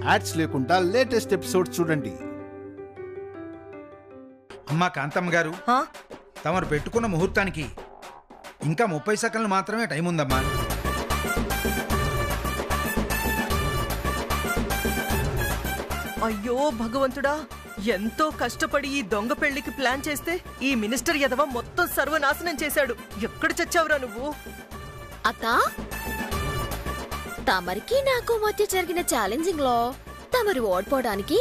Ads లేకుండా latest episode చూడండి. అమ్మా కాంతమ్మ గారు, తమరు పెట్టుకున్న ముహూర్తానికి ఇంకా 30 సెకండ్లు మాత్రమే టైం ఉందమ్మా. అయ్యో భగవంతుడా, ఎంతో కష్టపడి ఈ దొంగ పెళ్లికి ప్లాన్ చేస్తే ఈ మినిస్టర్ యదవ మొత్తం సర్వనాశనం చేశాడు. ఎక్కడ చచ్చావురా నువ్వు? అత్తా, తమరికి నాకు మధ్య జరిగిన ఛాలెంజింగ్ లో తమరు ఓడిపోవడానికి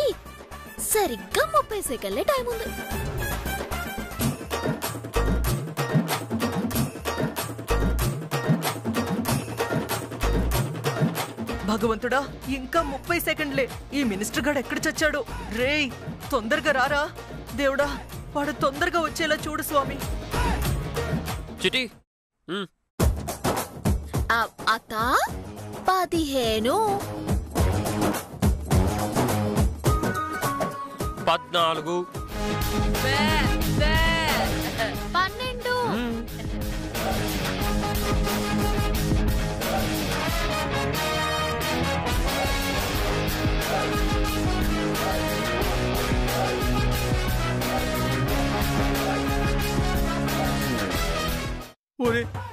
సరిగ్గా 30 సెకండ్లే టైం ఉంది. భగవంతుడా, ఇంకా 30 సెకండ్లే. ఈ మినిస్టర్ గాడు ఎక్కడ చచ్చాడు? రేయ్, తొందరగా రారా దేవుడా, వాడు తొందరగా వచ్చేలా చూడు స్వామి. చిటి అత్తా, 15 14 12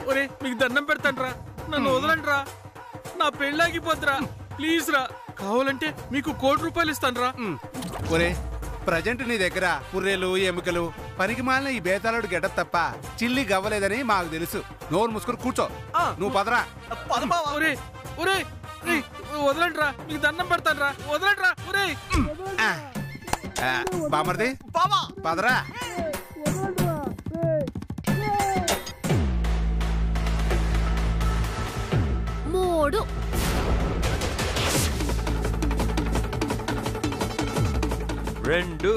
ఒరే మీకు దండం పెడతాను రా, నన్ను వదలండి రా, నా పెళ్ళాగిపోద్దురా, ప్లీజ్ రా, కావాలంటే మీకు ₹1,00,00,000 ఇస్తాను రా. ఒరే, ప్రజెంట్ నీ దగ్గర పుర్రెలు ఎముకలు పనికి మాలిన ఈ బేతాళుడు గెటప్ తప్ప చిల్లి గవ్వలేదని మాకు తెలుసు. నోరు మూసుకొని కూర్చో, నువ్వు పదరా. ఒరే ఒరే వదలండి రా, మీకు దండం పెడతాను రా, వదలండి రా. ఒరే బామర్ది పదరా. 3 2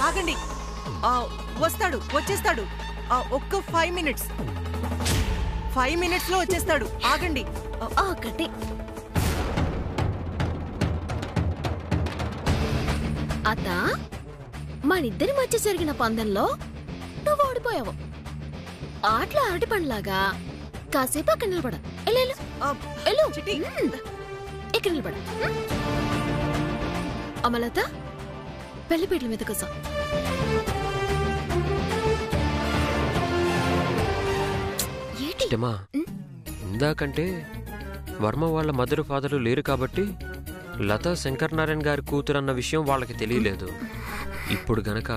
ఆగండి, వస్తాడు, వచ్చేస్తాడు. ఒక్క 5 మినిట్స్, 5 మినిట్స్ లో వచ్చేస్తాడు. ఆగండి. ఒకటి. అత్త, మనిద్దరి మధ్య జరిగిన పందెంలో నువ్వు ఓడిపోయావు. ఆటలో అరటి పండ్లాగా కాసేపు అక్కడ నిలబడ. ఇక్కడ నిలబడ. అమలత, పెళ్లిపీటల మీద కూర్చో. ఇందాకంటే వర్మ వాళ్ళ మదర్ ఫాదరు లేరు కాబట్టి లతా శంకరనారాయణ గారి కూతురు అన్న విషయం వాళ్ళకి తెలియలేదు. ఇప్పుడు గనక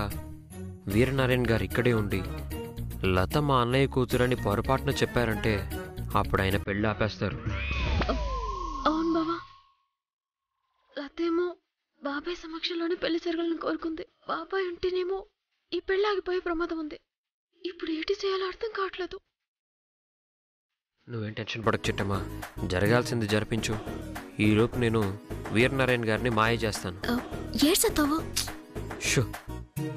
వీరనారాయణ గారు ఇక్కడే ఉండి లత మా అన్నయ్య కూతురని పొరపాటున చెప్పారంటే అప్పుడు ఆయన పెళ్లి ఆపేస్తారు. అవును బావా, లతేమో బాబాయ్ సమక్షంలోనే పెళ్లి జరగాలని కోరుకుంది. బాబాయ్ ఉంటేనేమో ఈ పెళ్లి ఆగిపోయే ప్రమాదం ఉంది. ఇప్పుడు ఏంటి చేయాలో అర్థం కావట్లేదు. నువ్వేం టెన్షన్ పడకు చిట్టమ్మా, జరగాల్సింది జరిపించు. ఈలోపు నేను వీరనారాయణ గారిని మాయ చేస్తాను. ఏడ్సతావా? షో,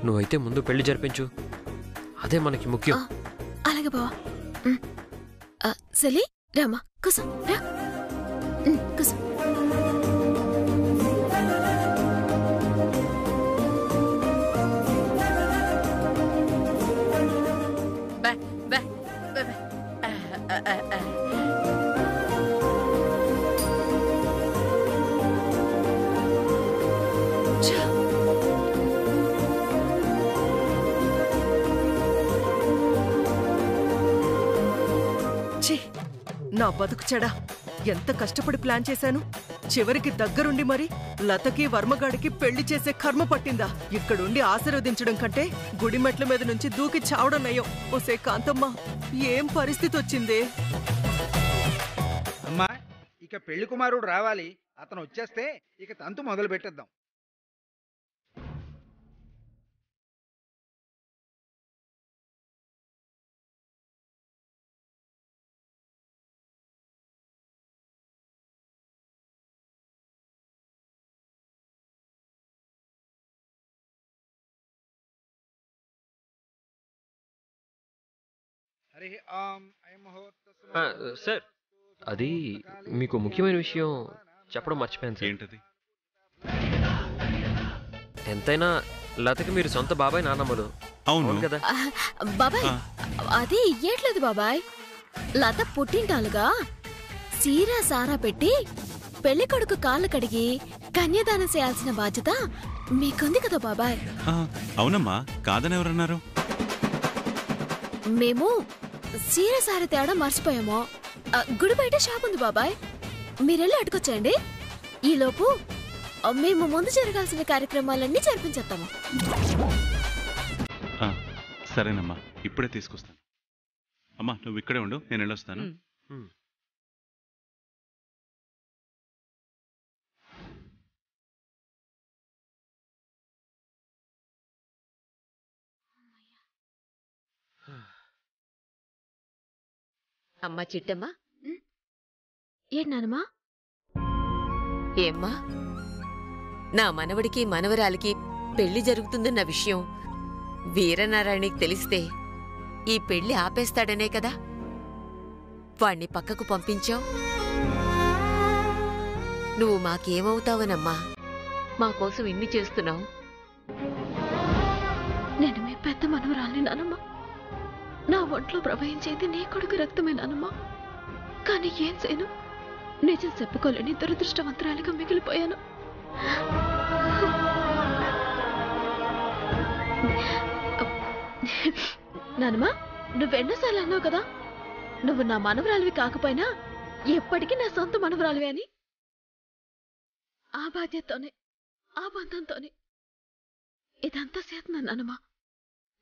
నువ్వైతే ముందు పెళ్లి జరిపించు, అదే మనకి ముఖ్యం. అలాగే బావా. సలి రామా, కూసో రా, కూసో. నా బతుకు చెడా, ఎంత కష్టపడి ప్లాన్ చేశాను. చివరికి దగ్గరుండి మరి లతకి వర్మగాడికి పెళ్లి చేసే కర్మ పట్టిందా? ఇక్కడుండి ఆశీర్వదించడం కంటే గుడి మెట్ల మీద నుంచి దూకి చావడం నయం. ఓసే కాంతమ్మ, ఏం పరిస్థితి వచ్చిందే? అమ్మా, ఇక పెళ్లి కుమారుడు రావాలి. అతను వచ్చేస్తే ఇక తంతు మొదలు పెట్టేద్దాం. సార్, అది మీకు ముఖ్యమైన విషయం చెప్పడం మర్చిపోయాను సార్. ఏంటది? ఎంతైనా లతకి మీరు సొంత బాబాయ్ నాన్నమ్మలు. అవును కదా బాబాయ్, అది ఇయ్యట్లేదు బాబాయ్. లత పుట్టింటాలుగా సీరా సారా పెట్టి పెళ్లి కొడుకు కాళ్ళు కడిగి కన్యాదానం చేయాల్సిన బాధ్యత మీకుంది కదా బాబాయ్. అవునమ్మా, కాదని ఎవరన్నారు? మేము సీర సార తేడా మర్చిపోయామో. గుడి బయట షాప్ ఉంది బాబాయ్, మీరెళ్ళి అటుకొచ్చేయండి. ఈలోపు మేము ముందు జరగాల్సిన కార్యక్రమాలన్నీ జరిపించేస్తాము. సరేనమ్మా, ఇప్పుడే తీసుకొస్తాను. అమ్మా నువ్వు ఇక్కడే ఉండు, నేను వెళ్ళొస్తాను. అమ్మా చిట్టమ్మా, ఏంటమ్మా? ఏమ్మా, నా మనవడికి మనవరాలికి పెళ్లి జరుగుతుందన్న విషయం వీరనారాయణకి తెలిస్తే ఈ పెళ్లి ఆపేస్తాడనే కదా వాణ్ణి పక్కకు పంపించావు. నువ్వు మాకేమవుతావనమ్మా మా కోసం ఇన్ని చేస్తున్నావు? నేను మీ పెద్ద మనవరాల్ని నానమ్మా. నా ఒంట్లో ప్రవహించేది నీ కొడుకు రక్తమే నానమ్మా. కానీ ఏం చేయను, నిజం చెప్పుకోలేని దురదృష్టవంతురాలిగా మిగిలిపోయాను. నానమ్మా, నువ్వెన్నోసార్లు అన్నావు కదా నువ్వు నా మనవరాలివి కాకపోయినా ఎప్పటికీ నా సొంత మనవరాలివి అని. ఆ బాధ్యతతోనే, ఆ బంధంతోనే ఇదంతా చేస్తున్నాను నానమ్మా.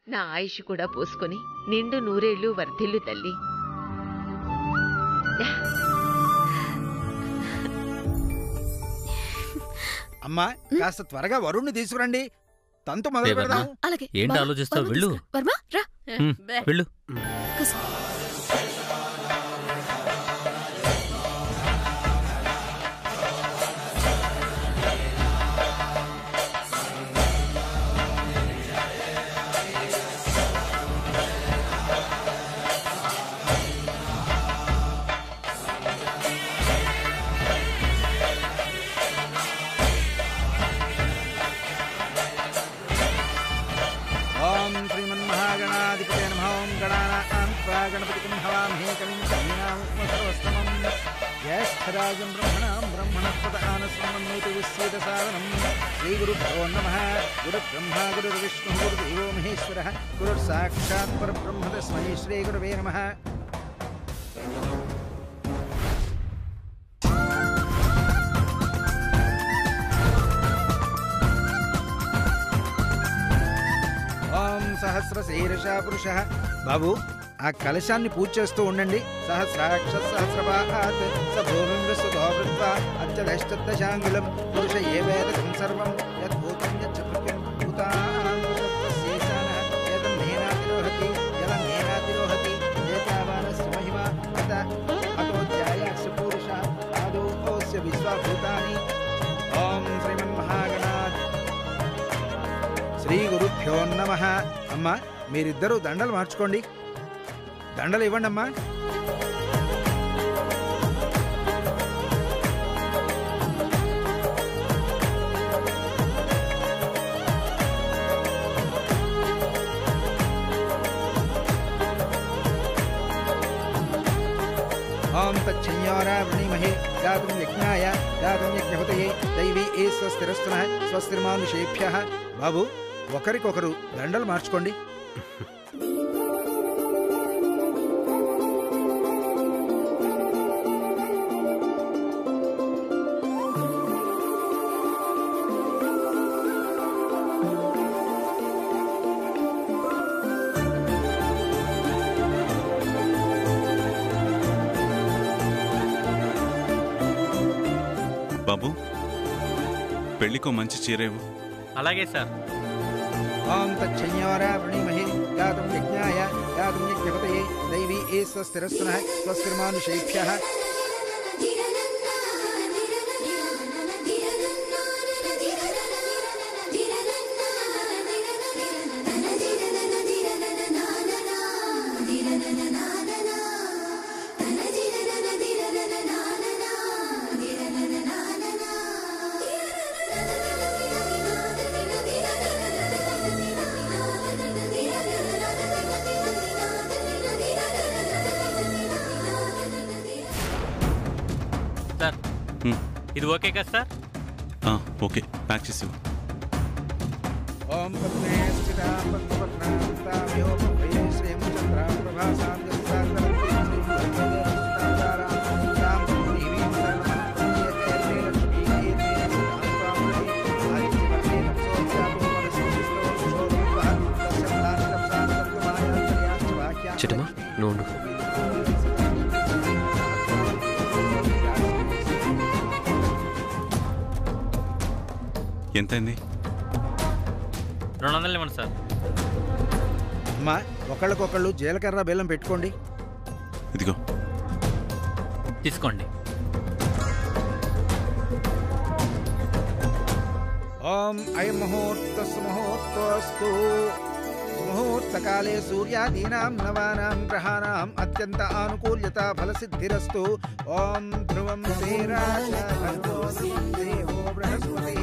నా ఆయుష్ కూడా పోసుకొని నిండు నూరేళ్లు వర్ధిల్లు తల్లి. అమ్మా కాస్త త్వరగా వరుణ్ణి తీసుకురండి, తంతు మొదలు పెడదాం. అలాగే. ఏంటి ఆలోచిస్తావు? వెళ్ళు. వర్మ రా. వెళ్ళు. ఓం శ్రీమన్మహాగణాధిపతే నమః. ఓం గణానాం త్వా గణపతిం హవామహే కవిం కవీనాముపమశ్రవస్తమం. జ్యేష్ఠరాజం బ్రహ్మణాం బ్రహ్మణస్పత ఆనస్మన్నేతి విశ్వేదసాదనం. శ్రీగురుభ్యో నమః. గురుబ్రహ్మా గురుర్విష్ణుః గురుదేవో మహేశ్వరः. గురుర్సాక్షాత్ పరబ్రహ్మ తస్మై శ్రీగురవే నమః. ఓం సహస్రశీర్షా పురుష. బాబు ఆ కలశాన్ని పూజ చేస్తూ ఉండండి. సహస్రాక్ష సహస్రపాత్ సభూమిం విశ్వతో వృత్వా అత్యదష్టదశాంగులం పురుష ఏ వేదకం సర్వం యద్భూతం యచ్చృత్యం భూతానాంశేషానః ఏతన్నేనాతిరోహతి జలన్నేనాతిరోహతి ఏతావానస్య మహిమా అతోధ్యాయాస్య పురుష ఆదోస్య విశ్వభూతాని. ఓం శ్రీమన్మహాగణాత్. శ్రీ గురుభ్యో నమః. అమ్మా మీరిద్దరూ దండలు మార్చుకోండి. దండలు ఇవ్వండి అమ్మా. ఓం తచ్చన్యోరా వృణీమహే గాతుం యజ్ఞాయ గాతుం యజ్ఞపతయే దైవీ ఏ స్వస్తిరస్తునః స్వస్తిర్మానుషేభ్యః. బాబు ఒకరికొకరు దండలు మార్చుకోండి. బాబు పెళ్లికో మంచి చీరేవు. అలాగే సార్. ఓం తచ్చన్యోరా వృణీమహే గాతుం యజ్ఞాయ గాతుం యజ్ఞపతయే దైవీ ఏ స్వస్తిరస్తునః స్వస్తిర్మానుషేభ్యః. ఇది ఓకే కదా సార్? ఓకే, ప్యాక్ చేసి ఇవ్వు. ఓం పద్మే స్థితా పద్మపద్మాం తామ్యో భవే శ్రీం చంద్రాం ప్రభాసాం యస్సాంతరంతి శ్రీం భద్రదేవస్తారాం తాం దేవీం సర్వమంత్రయేతే లక్ష్మీ కేతే తాం ఆదిత్యవర్ణే నప్సోత్యాపో వనస్పతిస్తో శోభవః తస్సంతానప్సాంతర్మాయాంతర్యాశ్చ వాక్యా. చిట్టమ్మా నువ్వు ఉండు. ఎంతైంది? 200 ఇవ్వండి సార్. అమ్మా ఒకళ్ళకొకళ్ళు జీలకర్ర బెల్లం పెట్టుకోండి. ఇదిగో. తీసుకోండి. ఓం అయం ముహూర్తస్సు ముహూర్తోస్తు. ముహూర్తకాలే సూర్యాదీనాం నవానాం గ్రహాణాం అత్యంత ఆనుకూల్యత ఫలసిద్ధిరస్తు. ఓం ధ్రువం శ్రీరాజో దేవో బృహస్పతి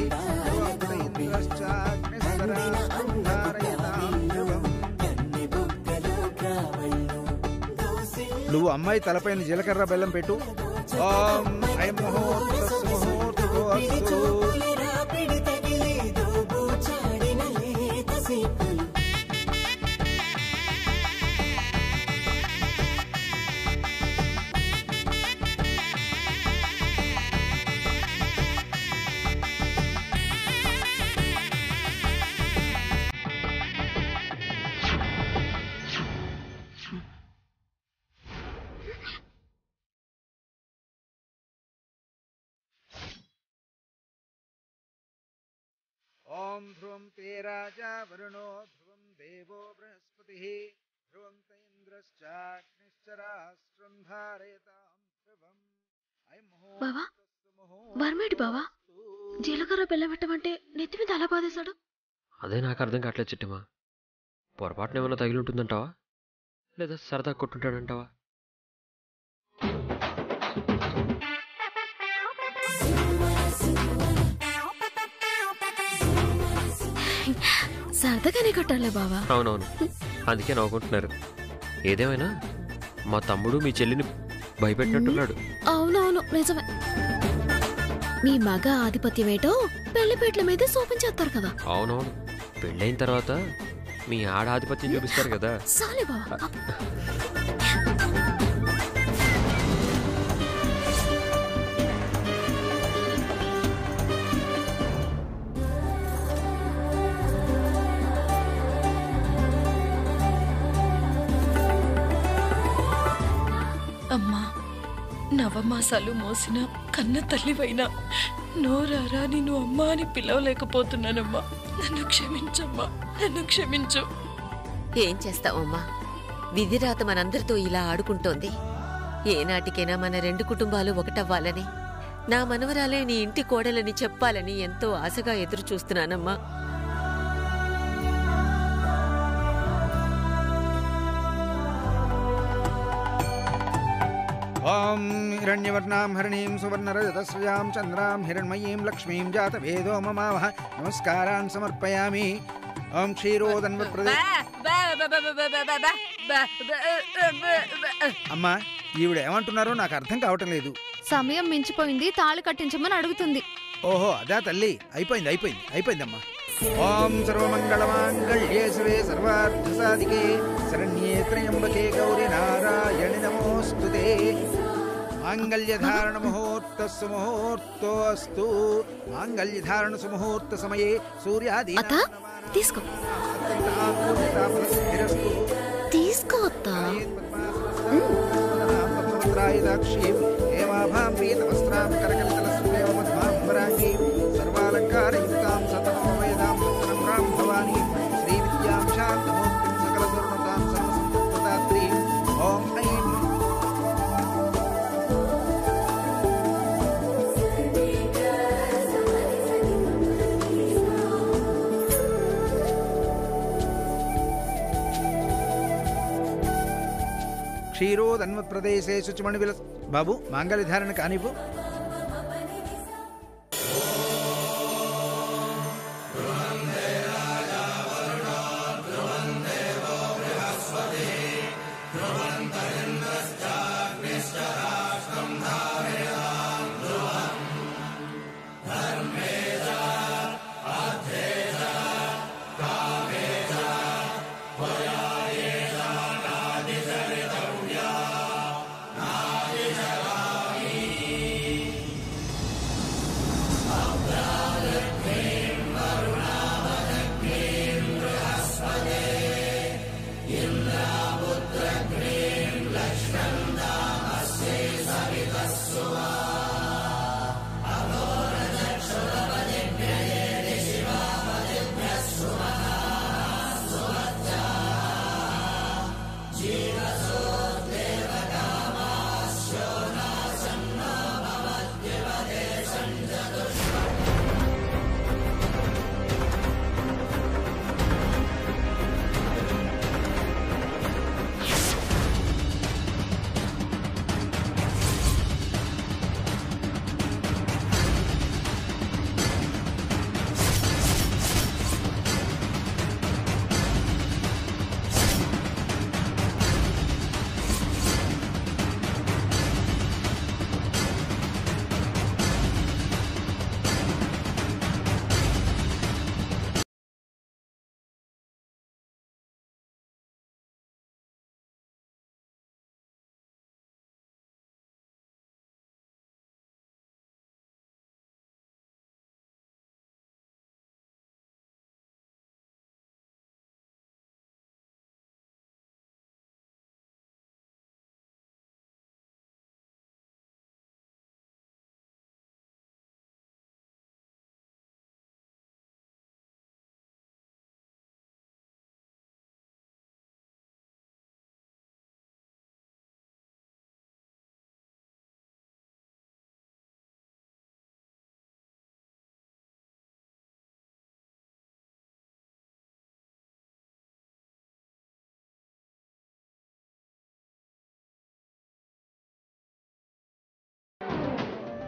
నువ్వు అమ్మాయి తలపైన జీలకర్ర బెల్లం పెట్టు. ఓం అయం ముహూర్తస్సు ముహూర్తోస్తు. ఓం ధ్రువం తే రాజా వరుణో ధ్రువం దేవో బృహస్పతిః ధ్రువం త ఇంద్రశ్చాగ్నిశ్చరాష్ట్రం ధారయతాం ధ్రువం. బావా వర్మేటి బావా జీలకర్ర బెల్లం పెట్టమంటే నెత్తి మీద అలా బాధేశాడు. అదే నాకు అర్థం కావట్లేదు చిట్టమ్మా. పొరపాటున ఏమైనా తగిలి ఉంటుందంటావా, లేదా సరదా కొట్టుంటాడంటావా? సరదాగానే కొట్టాలే బావా. అవునవును, అందుకే నవ్వుకుంటున్నారు. ఏదేమైనా మా తమ్ముడు మీ చెల్లిని భయపెట్టినట్టున్నాడు. అవునవును నిజమే. మీ మగ ఆధిపత్యం ఏటో పెళ్లిపేట్ల మీద చూపించేస్తారు కదా. అవునవును, పెళ్ళైన తర్వాత మీ ఆడ ఆధిపత్యం చూపిస్తారు కదా. సాలే బావా. అమ్మా నవమాసాలు మోసిన కన్న తల్లివైనా నోరారా నేను అమ్మా అని పిలవలేకపోతున్నానమ్మా. నన్ను క్షమించమ్మా, నన్ను క్షమించు. ఏం చేస్తావమ్మా, విధిరాత మనందరితో ఇలా ఆడుకుంటోంది. ఏనాటికైనా మన 2 కుటుంబాలు ఒకటవ్వాలని, నా మనవరాలే నీ ఇంటి కోడలని చెప్పాలని ఎంతో ఆశగా ఎదురు చూస్తున్నానమ్మా. ఓం హిరణ్యవర్ణాం హరిణీం సువర్ణరజతశ్రియాం చంద్రాం హిరణ్మయీం లక్ష్మీం జాతవేదో మమావహ నమస్కారాన్ సమర్పయామి. ఓం క్షీరోదన్వత్ప్రదే. అమ్మా ఈవిడ ఏమంటున్నారో నాకు అర్థం కావటం లేదు. సమయం మించిపోయింది, తాళి కట్టించమని అడుగుతుంది. ఓహో అదా తల్లి, అయిపోయిందమ్మా. ఓం సర్వమంగళమాంగళ్యే శివే సర్వార్థసాధికే శరణ్యే త్రయంబకే గౌరీ నారాయణి నమోస్తుతే. మాంగళ్యధారణ ముహూర్తస్సు ముహూర్తోస్తు. మాంగళ్యధారణ సుముహూర్త సమయే సూర్యాది తీసుకో తీసుకో హేమాభాం పీతవస్త్రాం కరకలితలస్మేవ మధ్వాంబరాంగీం సర్వాలంకారయుక్తాం సతమోవేదాం సత్రం భవానీ శ్రీ విద్యాం శాంతమూర్తిం సకల దుర్మతాం సర్వసంపత్ప్రదాత్రీం. ఓం ఐం క్షీరోదన్వత్ప్రదేశే శుచిమణి విలస్. బాబు మాంగళ్యధారణ కానివ్వు.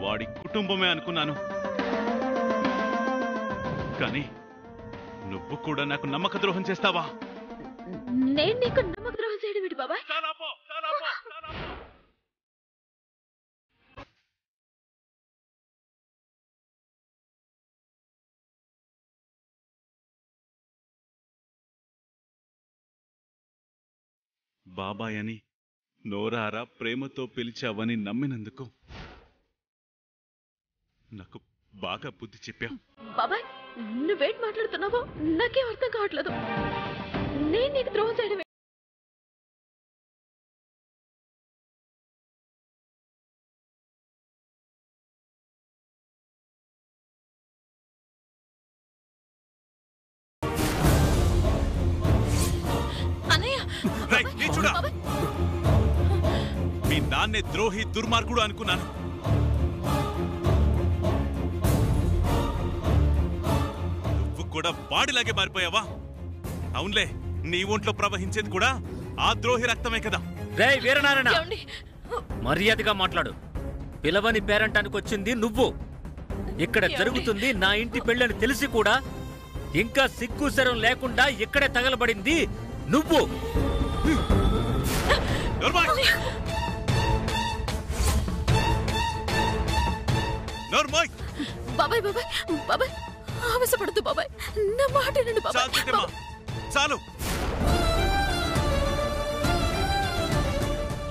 వాడి కుటుంబమే అనుకున్నాను. కానీ నువ్వు కూడా నాకు నమ్మక ద్రోహం చేస్తావా? నేను నీకు నమ్మక ద్రోహం చేయడం ఏంటి బాబాయ్? బాబాయ్ అని నోరారా ప్రేమతో పిలిచావని నమ్మినందుకు నాకు బాగా బుద్ధి చెప్పావు. బాబాయ్ నువ్వేంటి మాట్లాడుతున్నావో నాకేం అర్థం కావట్లేదు. నేను నీకు ద్రోహం చేయడం మీ నాన్నే ద్రోహి దుర్మార్గుడు అనుకున్నాను. నువ్వు కూడా వాడిలాగే మారిపోయావా? అవునులే, నీ ఒంట్లో ప్రవహించేది కూడా ఆ ద్రోహి రక్తమే కదా. రేయ్ వీరనారాయణ, మర్యాదగా మాట్లాడు. పిలవని పేరంటానికి వచ్చింది నువ్వు. ఇక్కడ జరుగుతుంది నా ఇంటి పెళ్ళని తెలిసి కూడా ఇంకా సిగ్గు శరం లేకుండా ఇక్కడే తగలబడింది నువ్వు. బాబాయ్ బాబాయ్ బాబాయ్ ఆవేశపడద్దు బాబాయ్, నా మాట వినండి బాబాయ్. చాలు.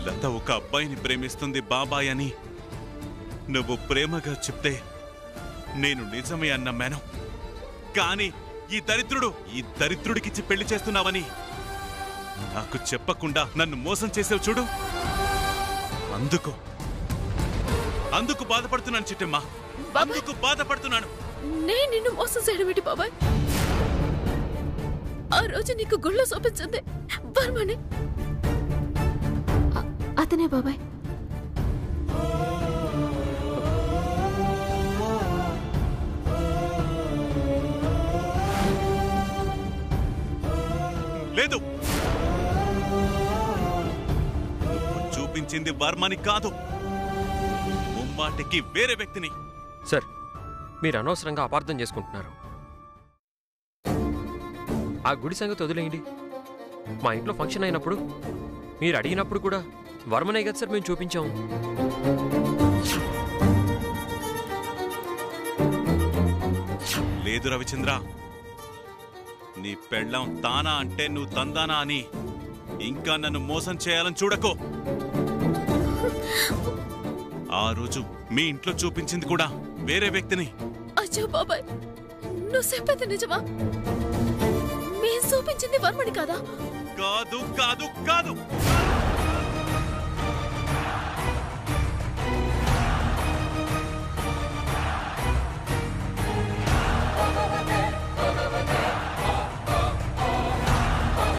లత ఒక అబ్బాయిని ప్రేమిస్తుంది బాబాయ్ అని నువ్వు ప్రేమగా చెప్తే నేను నిజమే అన్న మేనం. కానీ ఈ దరిద్రుడికిచ్చి పెళ్లి చేస్తున్నావని నాకు చెప్పకుండా నన్ను మోసం చేసావు చూడు. అందుకు బాధపడుతున్నాను చిట్టమ్మా, అందుకు బాధపడుతున్నాను. నేను నిన్ను మోసం చేయడం ఏంటి బాబాయ్? ఆ రోజు నీకు గుళ్ళో చూపించింది వర్మని, అతనే బాబాయ్. లేదు, చూపించింది వర్మని కాదు, ముమ్మాటికి వేరే వ్యక్తిని. సార్, మీరు అనవసరంగా అపార్థం చేసుకుంటున్నారు. ఆ గుడి సంగతి వదిలేయండి. మా ఇంట్లో ఫంక్షన్ అయినప్పుడు మీరు అడిగినప్పుడు కూడా వర్మనే కదా సార్ మేము చూపించాము. లేదు రవిచంద్ర, నీ పెళ్ళం తానా అంటే నువ్వు తందానా అని ఇంకా నన్ను మోసం చేయాలని చూడకో. ఆ రోజు మీ ఇంట్లో చూపించింది కూడా వేరే వ్యక్తిని. అచ్చో బాబాయ్, నువ్వు చెప్పేది నిజమా? మేము చూపించింది వర్మని కాదా? కాదు కాదు కాదు.